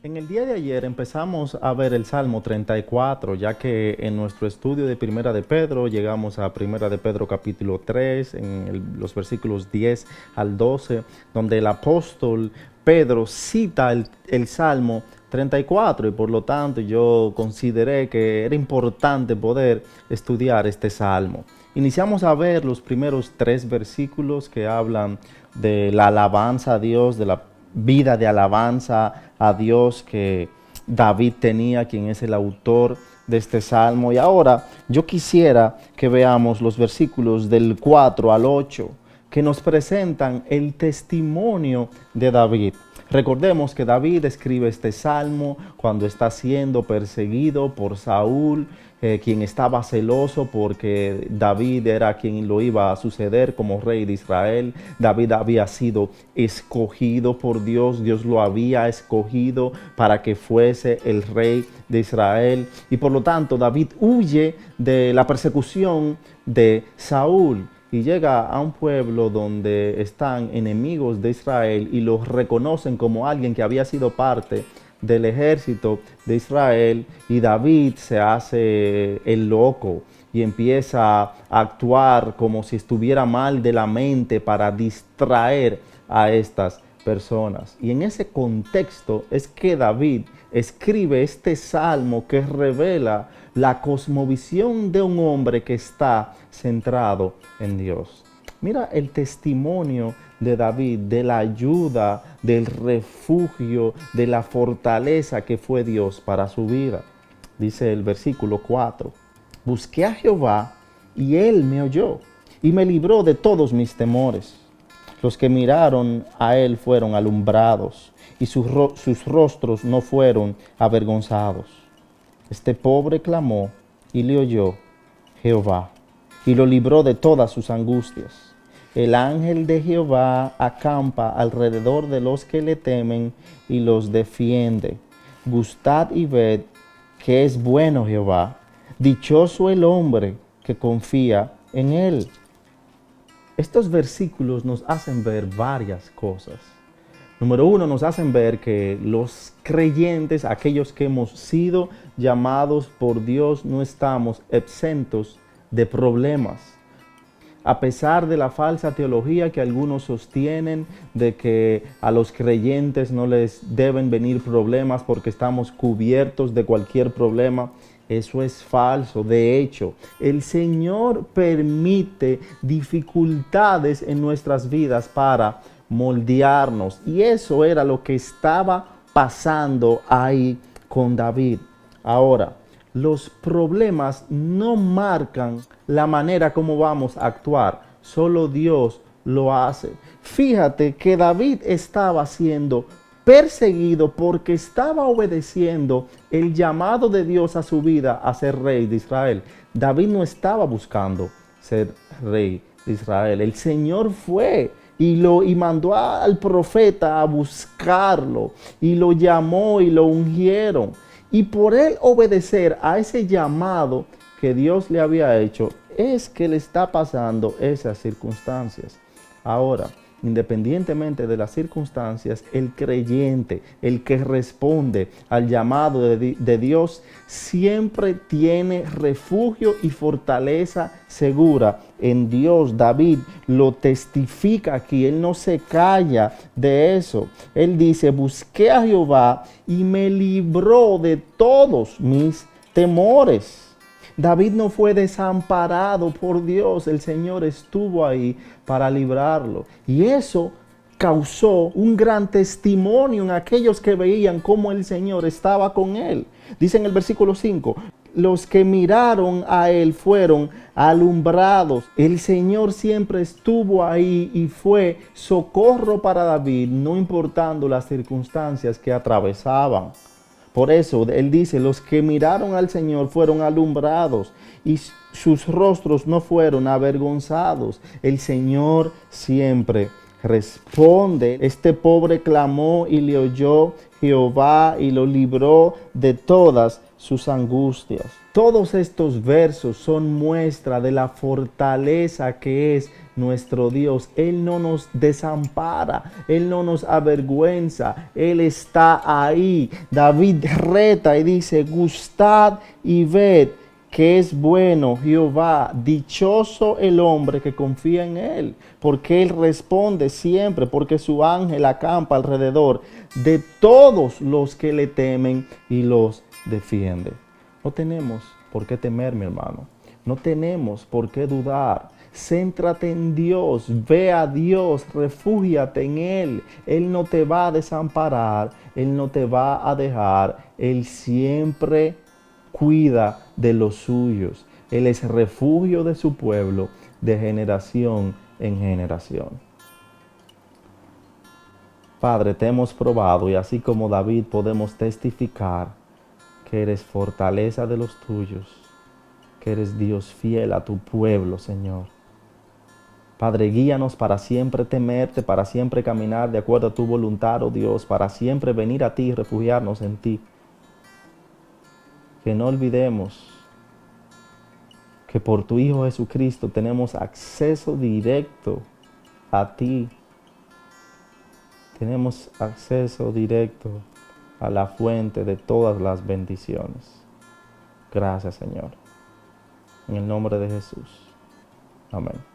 En el día de ayer empezamos a ver el Salmo 34, ya que en nuestro estudio de Primera de Pedro llegamos a Primera de Pedro capítulo 3, en los versículos 10 al 12, donde el apóstol Pedro cita el Salmo 34 y por lo tanto yo consideré que era importante poder estudiar este Salmo. Iniciamos a ver los primeros tres versículos que hablan de la alabanza a Dios, de la vida de alabanza a Dios que David tenía, quien es el autor de este salmo. Y ahora yo quisiera que veamos los versículos del 4 al 8 que nos presentan el testimonio de David. Recordemos que David escribe este salmo cuando está siendo perseguido por Saúl, quien estaba celoso porque David era quien lo iba a suceder como rey de Israel. David había sido escogido por Dios, Dios lo había escogido para que fuese el rey de Israel. Y por lo tanto David huye de la persecución de Saúl y llega a un pueblo donde están enemigos de Israel y los reconocen como alguien que había sido parte del ejército de Israel, y David se hace el loco y empieza a actuar como si estuviera mal de la mente para distraer a estas personas. Y en ese contexto es que David escribe este salmo que revela la cosmovisión de un hombre que está centrado en Dios. Mira el testimonio de David, de la ayuda, del refugio, de la fortaleza que fue Dios para su vida. Dice el versículo 4, busqué a Jehová y él me oyó y me libró de todos mis temores. Los que miraron a él fueron alumbrados y sus rostros no fueron avergonzados. Este pobre clamó y le oyó Jehová y lo libró de todas sus angustias. El ángel de Jehová acampa alrededor de los que le temen y los defiende. Gustad y ved que es bueno Jehová. Dichoso el hombre que confía en él. Estos versículos nos hacen ver varias cosas. Número uno, nos hacen ver que los creyentes, aquellos que hemos sido llamados por Dios, no estamos exentos de problemas. A pesar de la falsa teología que algunos sostienen de que a los creyentes no les deben venir problemas porque estamos cubiertos de cualquier problema, eso es falso. De hecho, el Señor permite dificultades en nuestras vidas para moldearnos. Y eso era lo que estaba pasando ahí con David. Ahora, los problemas no marcan la manera como vamos a actuar, solo Dios lo hace. Fíjate que David estaba siendo perseguido porque estaba obedeciendo el llamado de Dios a su vida a ser rey de Israel. David no estaba buscando ser rey de Israel. El Señor fue y mandó al profeta a buscarlo y lo llamó y lo ungieron. Y por él obedecer a ese llamado que Dios le había hecho, es que le está pasando esas circunstancias. Ahora, independientemente de las circunstancias, el creyente, el que responde al llamado de Dios, siempre tiene refugio y fortaleza segura en Dios. David lo testifica aquí, él no se calla de eso. Él dice, busqué a Jehová y me libró de todos mis temores. David no fue desamparado por Dios, el Señor estuvo ahí para librarlo. Y eso causó un gran testimonio en aquellos que veían cómo el Señor estaba con él. Dice en el versículo 5, los que miraron a él fueron alumbrados. El Señor siempre estuvo ahí y fue socorro para David, no importando las circunstancias que atravesaban. Por eso él dice, los que miraron al Señor fueron alumbrados y sus rostros no fueron avergonzados. El Señor siempre responde. Este pobre clamó y le oyó Jehová y lo libró de todas sus angustias. Todos estos versos son muestra de la fortaleza que es nuestro Dios. Él no nos desampara, Él no nos avergüenza, Él está ahí. David reta y dice, gustad y ved que es bueno Jehová, dichoso el hombre que confía en Él, porque Él responde siempre, porque su ángel acampa alrededor de todos los que le temen y los defiende. No tenemos por qué temer, mi hermano. No tenemos por qué dudar. Céntrate en Dios, ve a Dios, refúgiate en Él. Él no te va a desamparar, Él no te va a dejar. Él siempre cuida de los suyos. Él es refugio de su pueblo de generación en generación. Padre, te hemos probado y así como David podemos testificar que eres fortaleza de los tuyos, que eres Dios fiel a tu pueblo, Señor. Padre, guíanos para siempre temerte, para siempre caminar de acuerdo a tu voluntad, oh Dios, para siempre venir a ti y refugiarnos en ti. Que no olvidemos que por tu Hijo Jesucristo tenemos acceso directo a ti. Tenemos acceso directo a la fuente de todas las bendiciones. Gracias, Señor. En el nombre de Jesús. Amén.